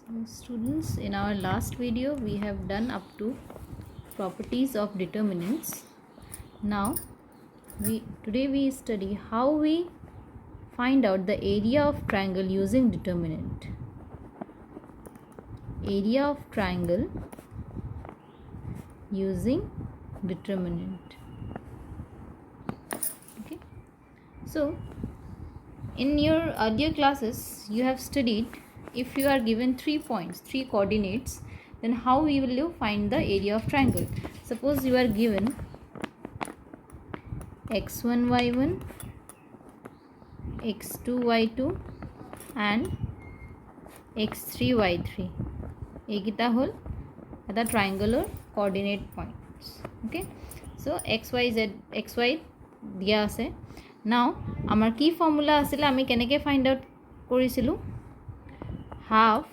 Students, in our last video we have done up to properties of determinants. Now today we study how we find out the area of triangle using determinant. Area of triangle using determinant. Okay, so in your earlier classes you have studied, if you are given 3 points, 3 coordinates, then how will you find the area of triangle? Suppose you are given x1 y1, x2 y2 and x3 y3. Ekita hol eta triangular coordinate points. Okay, so x y z x y dia ase. Now amar ki formula asile ami keneke find out korisilu? Half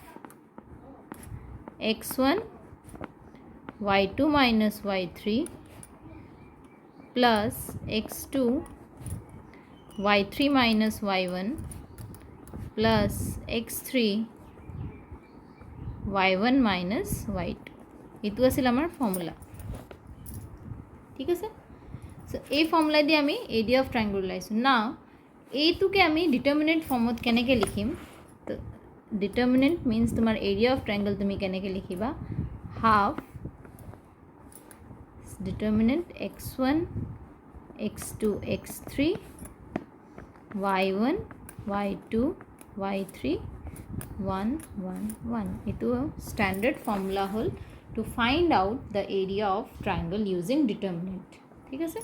x1 y2 minus y3 plus x2 y3 minus y1 plus x3 y1 minus y2. Itu asil amar formula. ঠিক আছে, so এই formula di ami area of triangle laisu. Now এইটুকে আমি determinant formত কেনেকে লিখিম? তো determinant means তোমার area of triangle তুমি কেনেকে লিখিবা? half determinant x1 x2 x3 y1 y2 y3 1 1 1. itu standard formula hol to find out the area of triangle using determinant. ঠিক আছে,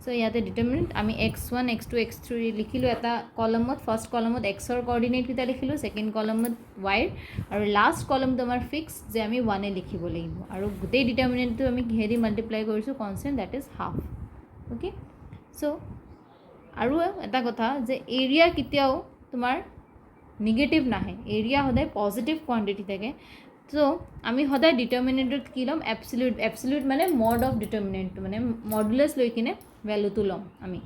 so ইয়াতে determinant আমি x1 x2 x3 লিখিলো এটা কলমত, ফার্স্ট কলমত x ৰ কোঅৰ্ডিনেট কিটা লিখিলো, সেকেন্ড কলমত y আৰু লাস্ট কলম তোমাৰ ফিক্স যে আমি 1 এ লিখিব লাগিব আৰু গোটেই ডিটারমিনেন্টটো আমি হেৰি মাল্টিপ্লাই কৰিছো constant, that is half. Okay, so আৰু এটা কথা যে এৰিয়া কিতিয়াও তোমাৰ নিগেটিভ নাহে, এৰিয়া সদায় পজিটিভ কোয়ান্টিটি থাকে. সো আমি সদায় ডিটারমিনেন্টত কি লম? এবসলিউট. এবসলিউট মানে মড অফ ডিটারমিনেন্ট, মানে মডুলাস লৈ কিনে ভ্যালুটো লম, আমি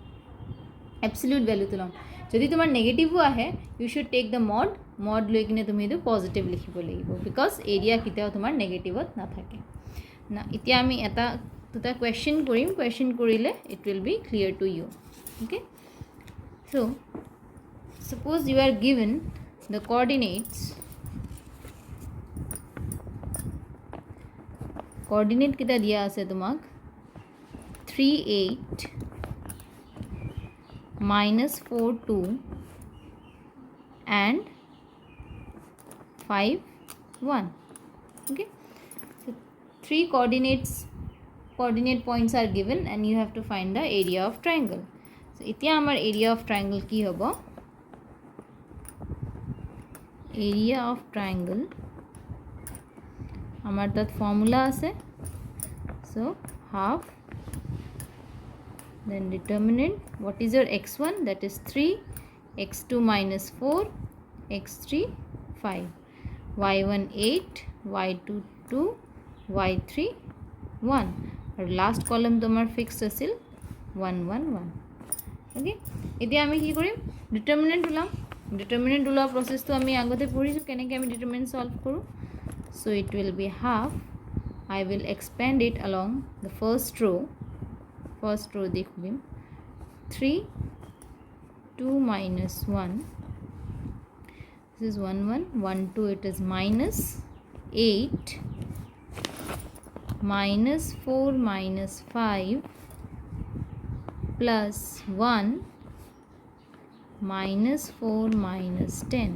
এবসলিউট ভ্যালুটো লম. যদি তোমাৰ নেগেটিভো আহে you should take the mod লৈ কিনে তুমি এইটো পজিটিভ লিখিব লাগিব, বিকজ এৰিয়া কেতিয়াও তোমাৰ নেগেটিভত নাথাকে না. এতিয়া আমি এটা দুটা কুৱেশ্যন কৰিম, কুৱেশ্যন কৰিলে it will be clear to you. Okay, so suppose you are given the coordinate kita dia ase tumak 3 8 minus 4 2 and 5 1. okay, so 3 coordinate points are given and you have to find the area of triangle. so এতিয়া আমাৰ area of triangle কি হ'ব? area of triangle আমার তাত formula আছে, so half, then determinant, what is your x1, that is 3, x2 minus 4, x3 5, y1 8, y2 2, y3 1 আৰু last কলম তোমাৰ ফিক্স আছিল 1 1 1. ওকে, এতিয়া আমি কি কৰিম? ডিটারমিনেন্ট ওলাম. ডিটারমিনেন্ট ওলোৱা প্ৰসেসটো আমি আগতে পঢ়িছো কেনেকৈ আমি ডিটারমিনেন্ট সলভ কৰোঁ. so it will be half. I will expand it along the first row দেখিম 3 2 minus 1, this is 1 1 1 2, it is minus 8 minus 4 minus 5 plus 1 minus 4 minus 10.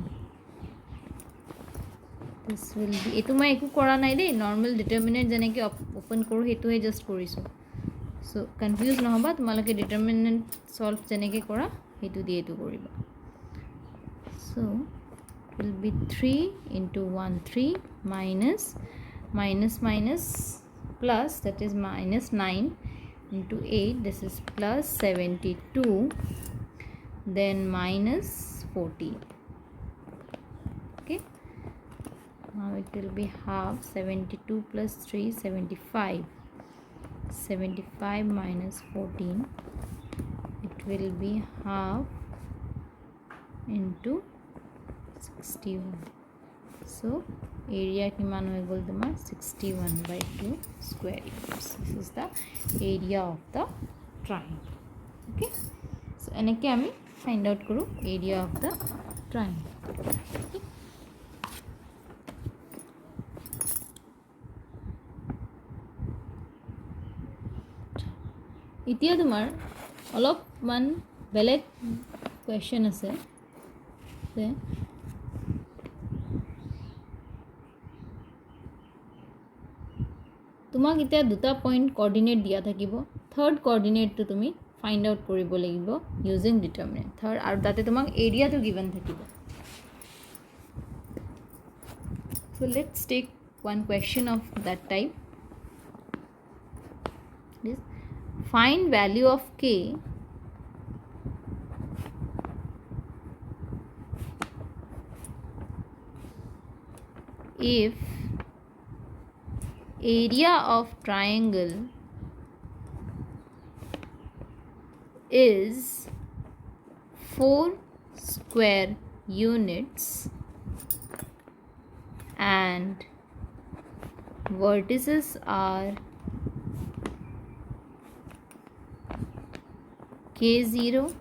this will be, etu mai eku kora nai dei, normal determinant jeneke open koru hetu he just korisu. so confuse nohoba, tumalake determinant solve jeneke kora hetu die etu koriba. so it will be 3 into 1 3 minus minus minus plus, that is minus 9 into 8, this is plus 72, then minus 14. okay, now it will be half. 72 plus 3 75, 75 minus 14, it will be half into 61. So area কিমান হৈ গ'ল তোমাৰ 61/2 square units. This is the area of the triangle. Okay, so এনেকৈ আমি find out কৰোঁ area of the triangle. Okay. এতিয়া তোমাৰ অলপমান বেলেগ কুৱেশ্যন আছে যে তোমাক এতিয়া দুটা পইণ্ট কোঅৰ্ডিনেট দিয়া থাকিব থাৰ্ড কোঅৰ্ডিনেটটো তুমি ফাইণ্ড আউট কৰিব লাগিব ইউজিং ডিটাৰমিনেণ্ট থাৰ্ড আৰু তাতে তোমাক এৰিয়াটো গিভেন থাকিব so let's take one question of that type. This find value of k if area of triangle is 4 square units and vertices are k0,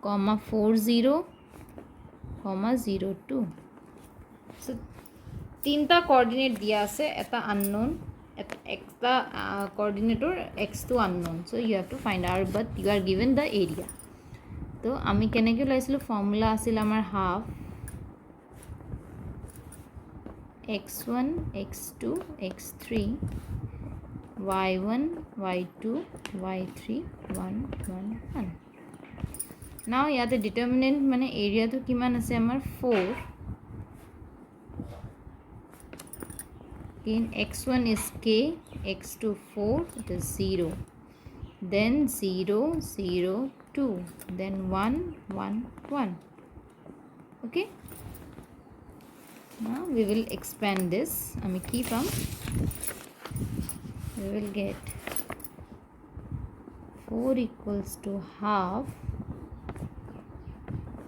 40, 02. So তিনটা coordinate দিয়া আছে এটা আননোন একটা coordinator x to unknown so you have to find out but you are given the area তো আমি কেনেকৈ লৈছিলোঁ formula আছিল আমাৰ half x1 x2 x3 y1 y2 y3 1 1 1 now ইয়াতে ডিটাৰমিনেণ্ট মানে এৰিয়াটো কিমান আছে আমাৰ 4 in x1 is k x2 4 it is 0 then 0 0 2 then 1 1 1 okay now we will expand this I mean keep on we will get 4 equals to half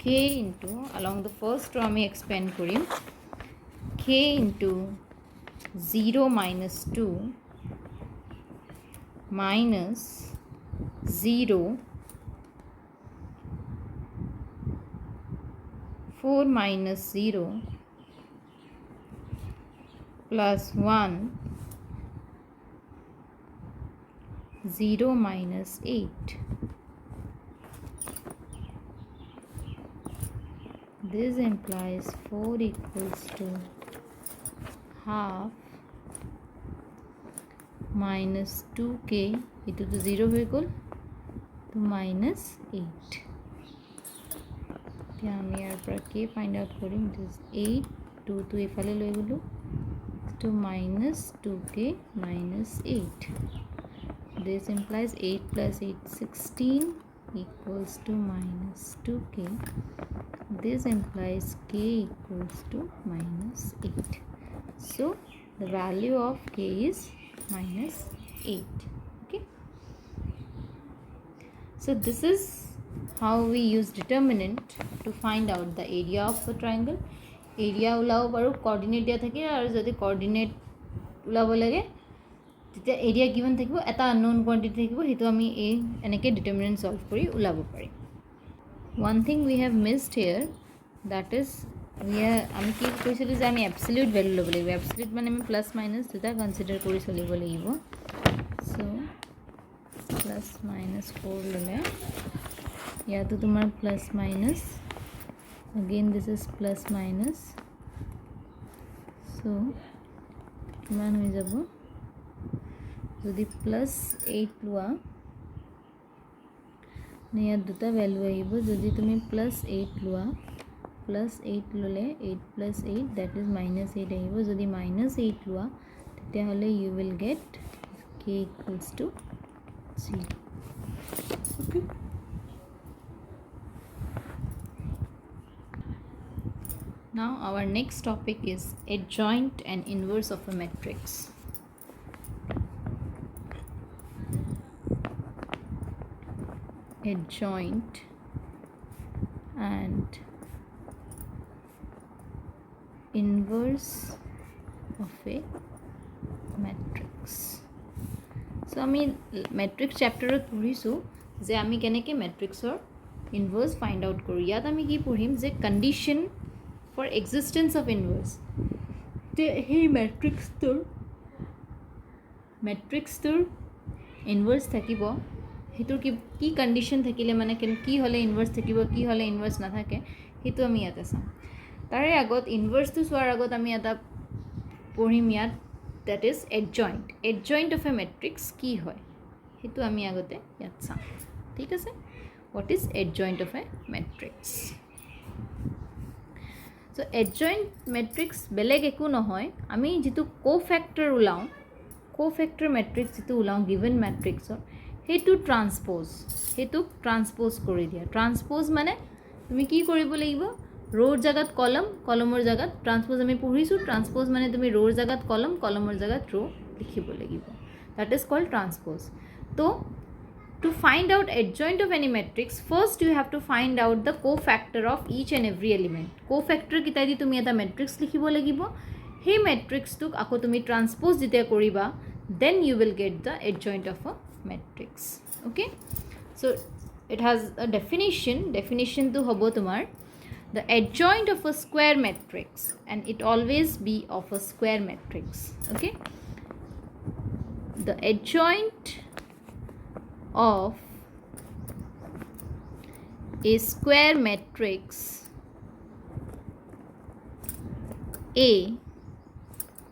k into along the first row I expand korim k into 0 minus 2 minus 0 4 minus 0 plus 1 0 minus 8 this implies 4 equals to half minus 2k itu to 0 হৈ গ'ল to minus 8 এতিয়া আমি ইয়াৰ পৰা k find out Karim it is 8 2 to এফালে লৈ গ'লো to minus 2k minus 8 this implies 8 plus 8 16 equals to minus 2k this implies k equals to minus 8 so the value of k is minus 8 okay so this is how we use determinant to find out the area of the triangle area ওলাব পাৰো coordinate দিয়া থাকে আৰু যদি coordinate ওলাব লাগে তেতিয়া area given থাকিব এটা আননোন কোৱান্টিটি থাকিব হেতু আমি এই এনেকে ডিটাৰমিনেন্ট সলভ কৰি ওলাব পাৰি one thing we have missed here that is আমি কি কৈছিলোঁ যে আমি এবসলিউট ভ্যালু ল'ব লাগিব এবসলিউট মানে আমি প্লাস মাইনাস দুটা কনসিডাৰ কৰি চলিব লাগিব সো প্লাস মাইনাস 4 ল'লে ইয়াতো তোমাৰ plus minus again this is plus minus so কিমান হৈ যাব যদি প্লাস 8 লোৱা নিয়া দুটা ভ্যালু আহিব যদি তুমি প্লাস 8 লোৱা plus 8 ললে 8 plus 8 that is minus 8 আহিব যদি minus 8 লোৱা তেতিয়া হলে you will get k equals to 0 okay now our next topic is adjoint and inverse of a matrix adjoint and inverse of a matrix. So আমি metrics চেপ্টাৰত পঢ়িছোঁ যে আমি কেনেকৈ মেট্ৰিক্সৰ ইনভাৰ্স ফাইণ্ড আউট কৰোঁ. ইয়াত আমি কি পঢ়িম যে কণ্ডিশ্যন ফৰ এক্সিষ্টেঞ্চ অফ ইনভাৰ্স. সেই মেট্ৰিক্সটোৰ ইনভাৰ্স থাকিব, সেইটোৰ কি কণ্ডিশ্যন থাকিলে মানে কি হ'লে ইনভাৰ্স থাকিব, কি হ'লে ইনভাৰ্স নাথাকে, সেইটো আমি ইয়াতে চাম. তাৰে আগত ইনভাৰ্সটো চোৱাৰ আগত আমি এটা পঢ়িম ইয়াত, that is adjoint. Adjoint of a matrix কি হয় সেইটো আমি আগতে ইয়াত চাম. ঠিক আছে, what is adjoint of a matrix? So adjoint matrix বেলেগ একো নহয়, আমি যিটো কোফেক্টৰ ওলাওঁ, কোফেক্টৰ মেট্ৰিক্স যিটো ওলাওঁ গিভেন মেট্ৰিক্সৰ, সেইটো সেইটোক ট্ৰান্সপ'জ কৰি দিয়া. ট্ৰান্সপ'জ মানে তুমি কি কৰিব লাগিব, ৰোৰ জাগাত কলম, কলমৰ জাগাত ট্ৰান্সপ'জ আমি পঢ়িছোঁ. ট্ৰান্সপ'জ মানে তুমি ৰোৰ জাগাত কলম, কলমৰ জাগাত ৰ' লিখিব লাগিব. That is called transpose. তো to find out adjoint of any matrix, first you have to find out the cofactor of each and every element. কোফেক্টৰকেইটা দি তুমি এটা মেট্ৰিক্স লিখিব লাগিব. সেই মেট্ৰিক্সটোক আকৌ তুমি ট্ৰান্সপ'জ যেতিয়া কৰিবা, then you will get the adjoint of a matrix. Okay, so' it hedge আ ডেফিনেশ্যনটো হ'ব তোমাৰ the adjoint of a square matrix, and it always be of a square matrix. Okay, the adjoint of a square matrix A,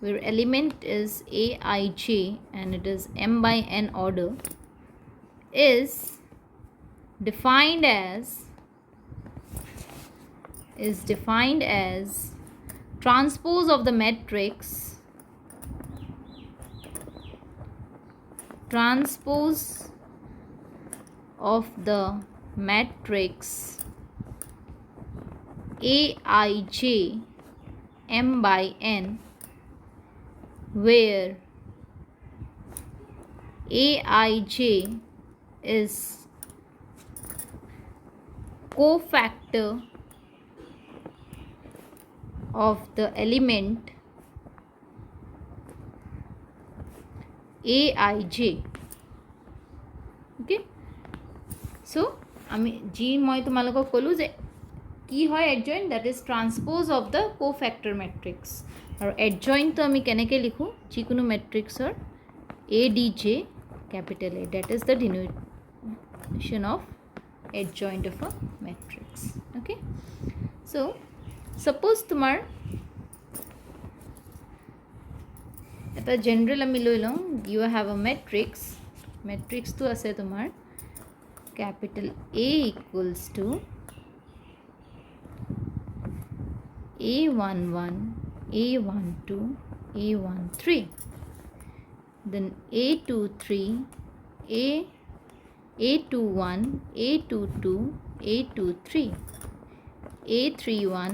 where element is aij and it is m by n order, is defined as transpose of the matrix aij m by n, where aij is cofactor of the element aij. Okay, so আমি মই তোমালোকক ক'লোঁ যে কি হয় adjoint, that is transpose of the cofactor matrix. আৰু এডজইণ্টটো আমি কেনেকৈ লিখোঁ, যিকোনো মেট্ৰিক্সৰ A D J capital A, that is the denotation of adjoint of a matrix. Okay, so suppose তোমাৰ এটা জেনেৰেল আমি লৈ লওঁ, you have a মেট্ৰিক্সটো আছে তোমাৰ capital A equals to A11, A12, A13, then A23, A21, A22, A23, A31,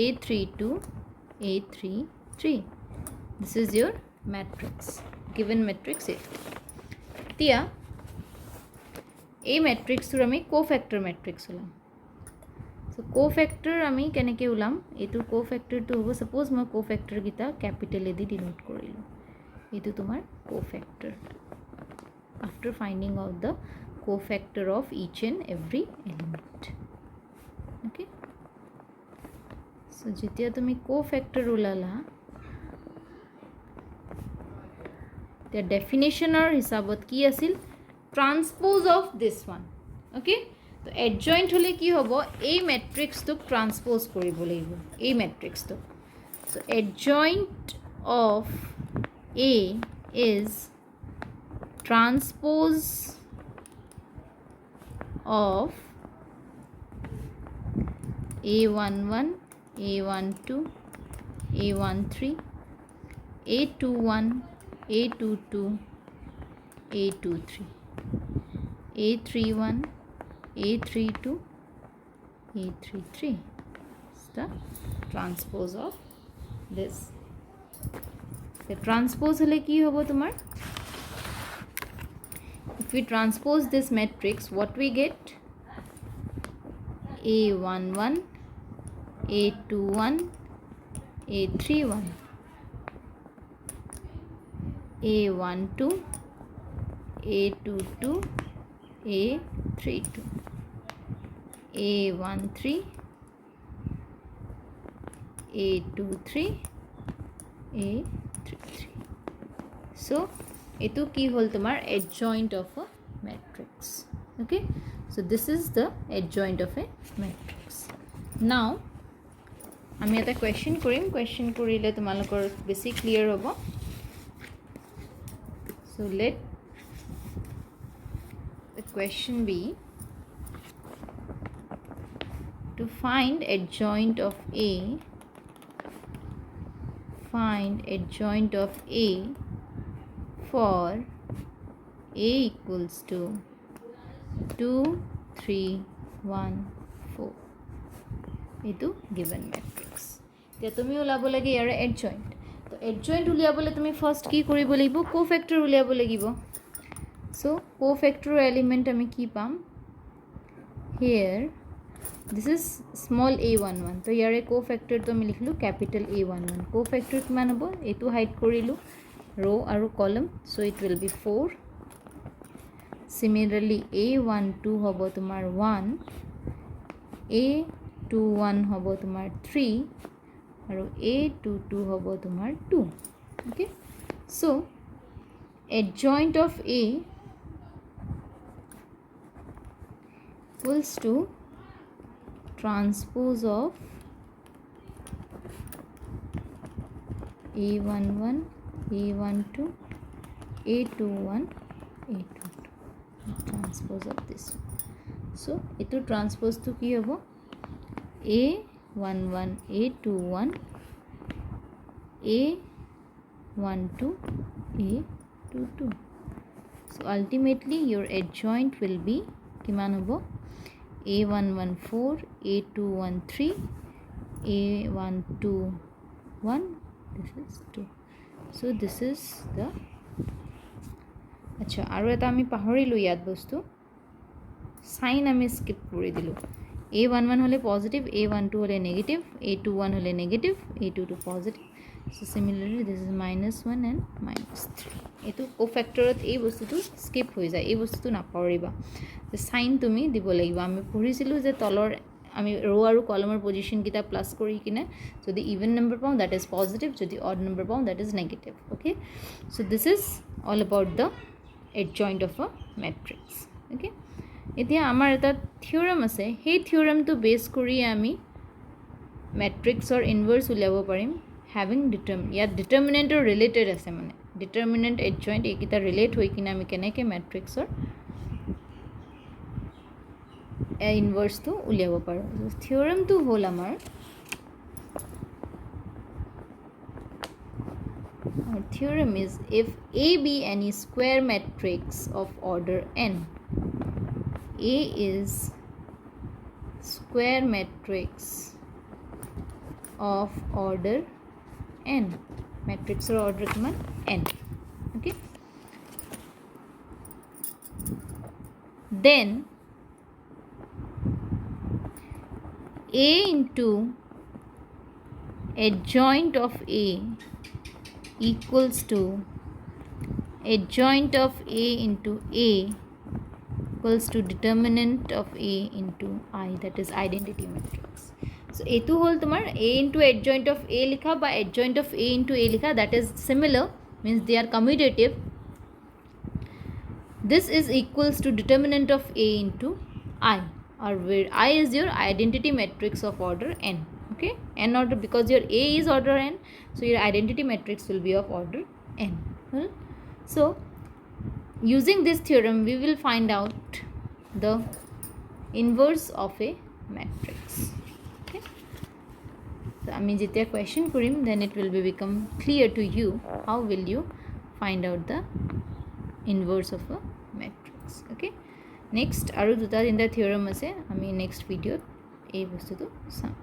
A32, A33. This is your matrix, given matrix A. এতিয়া এই মেট্ৰিক্সটোৰ আমি কোফেক্টৰ মেট্ৰিক্স ওলাম. চ' কোফেক্টৰ আমি কেনেকৈ ওলাম, এইটোৰ কোফেক্টৰটো হ'ব, ছাপ'জ মই কোফেক্টৰকেইটা কেপিটেল এ দি ডিনোট কৰিলোঁ, এইটো তোমাৰ কোফেক্টৰ. After finding out the cofactor of each and every element. Okay, so যেতিয়া তুমি cofactor ওলালা, the definitioner হিসাবত কি আছিল, transpose of this one. Okay, তো adjoint হলে কি হ'ব, এই মেট্ৰিক্সটোক ট্ৰান্সপ'জ কৰিব লাগিব, এই মেট্ৰিক্সটোক. so adjoint of A is transpose of A11, A12, A13, A21, A22, A23, A31, A32, A33. It's the transpose of this. The transpose hole ki hobo tomar, if we transpose this matrix, what we get, A11, A21, A31, A12, A22, A32, A13, A23, A33. So etu ki hol tomar adjoint of a matrix. Okay, so this is the adjoint of a matrix. Now আমি এটা question কৰিম, question কৰিলে তোমালোকৰ বেছি clear হ'ব. So let the question be to find adjoint of A. Find adjoint of A for A equals to 2, 3, 1, 4. Etu given matrix. Tia tumi ulabo lage yare adjoint. To adjoint uliabole tumi first ki koribo lagibo, cofactor uliabo lagibo. So cofactor element ami ki pam? Here this is small a11. To yare cofactor to ami likhlu capital A11. Cofactor kiman hobo? Etu hide korilu row aru column, so it will be 4. Similarly A12 hobo tomar 1, A21 hobo tomar 3 aru A22 hobo tomar 2. Okay, so adjoint of A equals to transpose of A11, A12, A21, A22. Transpose of this one. So etu transpose to ki hobo? A11, A21, A12, A22. So ultimately your adjoint will be kiman hobo? A114, A213, A121. This is 2. So this is the আচ্ছা আৰু এটা আমি পাহৰিলোঁ ইয়াত বস্তু sign আমি skip কৰি দিলোঁ A11 হলে পজিটিভ A12 হলে নেগেটিভ A21 হলে negative A22 positive so similarly this is -1 and -3 এটো কোফ্যাক্টৰত এই বস্তুটো স্কিপ হৈ যায় এই বস্তুটো নাপাহৰিবা যে সাইন তুমি দিব লাগিব আমি পঢ়িছিলোঁ যে তলৰ আমি ৰো আৰু কলমৰ পজিশন কিটা প্লাস কৰি কিনে যদি ইভেন নাম্বার পাও দ্যাট ইজ পজিটিভ যদি অড নাম্বার পাও that is negative okay so this is all about the adjoint of a matrix. Okay, এতিয়া আমাৰ এটা থিওৰাম আছে সেই থিওৰামটো বেস কৰি আমি ম্যাট্ৰিক্সৰ ইনভার্স উলিয়াব পাৰিম having determinant ইয়াত ডিটাৰমিনেন্টৰ ৰিলেটেড আছে মানে ডিটাৰমিনেন্ট adjoint এইকিটা ৰিলেট হৈ কিনে আমি কেনেকৈ ম্যাট্ৰিক্সৰ ইনভার্সটো উলিয়াব পাৰো থিওৰামটো হ'ল আমাৰ Our theorem is if A be any square matrix of order n, A is square matrix of order n. Matrix or order kiman n. Okay. Then A into adjoint of A equals to adjoint of A into A equals to determinant of A into I, that is identity matrix. So etu hol tomar A into adjoint of A likha ba adjoint of A into A likha, that is similar, means they are commutative. This is equals to determinant of A into I, or where I is your identity matrix of order n. Okay, n order because your A is order n, so your identity matrix will be of order n. So using this theorem we will find out the inverse of a matrix. Okay, so ami jetia question korim then it will become clear to you how will you find out the inverse of a matrix. Okay, next aru duta tinta theorem ase ami next video ei bostu to sam.